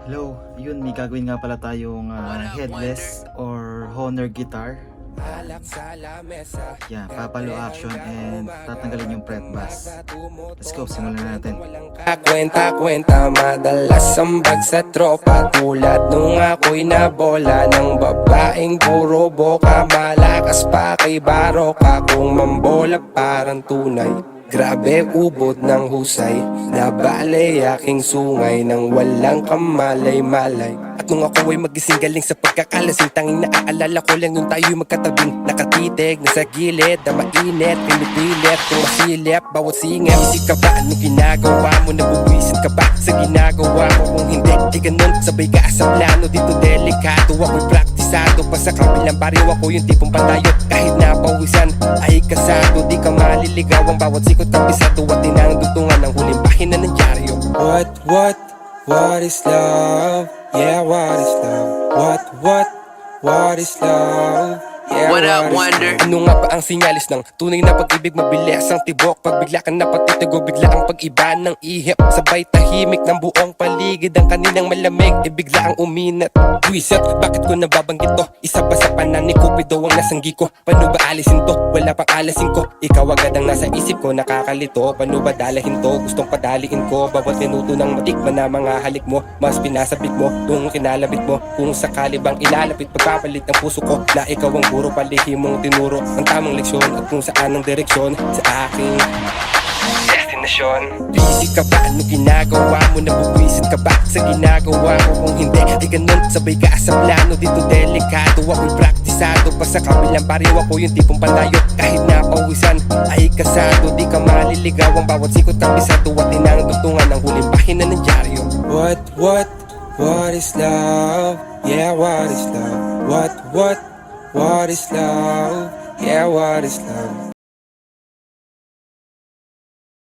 Hello, yun may gagawin nga pala tayong headless or Honor guitar. Yan, papalo action and tatanggalin yung fret bass. Let's go, simulan natin. Kwenta-kwenta, madalas ambag sa tropa. Tulad nung ako'y nabola ng babaeng puro boka. Malakas pa kay baroka kung mambola parang tunay. Grabe ubod ng husay, nabalay aking sungay nang walang kamalay-malay. At nung ako ay magising galing sa pagkakalasing, tanging naaalala ko lang nung tayo'y magkatabing nakatitig na sa gilid na mainit, pinipilit kung masilip bawat singit. Isip ka ba anong ginagawa mo? Nabubwisit ka ba sa ginagawa mo? Kung hindi, di ganun, sabay ka sa plano. Dito delikado, ako'y praktisado pa sa kabilang baryo. Ako yung tipong patayo, kahit napawisan ay kasado. Di ka maliligaw ang bawat sikot kabisado at tinangdutungan ng huling pahina ng dyaryo. What is love? Yeah, what is love? What is love? Yeah, what up, Wonder? Ano nga ba ang sinyalis ng tunay na pag-ibig? Mabilis ang tibok, pag bigla ka na patitigo, bigla ang pag-iba ng ihip. Sabay tahimik ng buong paligid, ang kaninang malamig, bigla ang uminat. Buisit, bakit ko nababanggit to? Isa ba sa panan ni Cupido ang nasanggi ko? Paano ba alisin to? Wala pang alasin ko. Ikaw agad ang nasa isip ko, nakakalito. Paano ba dalahin to? Gustong padaliin ko. Bawat minuto ng matikman na mga halik mo, mas pinasabik mo, kung kinalabit mo. Kung sakali bang ilalapit, pagpapalit ng puso ko na ikaw ang puro palihim mong tinuro ang tamang leksyon at kung saan ang direksyon sa aking destinasyon. Busy ka ba? Ano ginagawa mo? Nabubwisit ka ba sa ginagawa mo? Kung hindi, di ganun, sabay ka sa plano. Dito delikado, ako'y praktisado pa sa kabilang baryo. Ako yung tipong palayo, kahit napawisan ay kasado. Di ka maliligaw ang bawat sikot kabisado at tinangdutungan ng huling pahina ng dyaryo. What is love? Yeah, what is love? What is love? Yeah, what is love?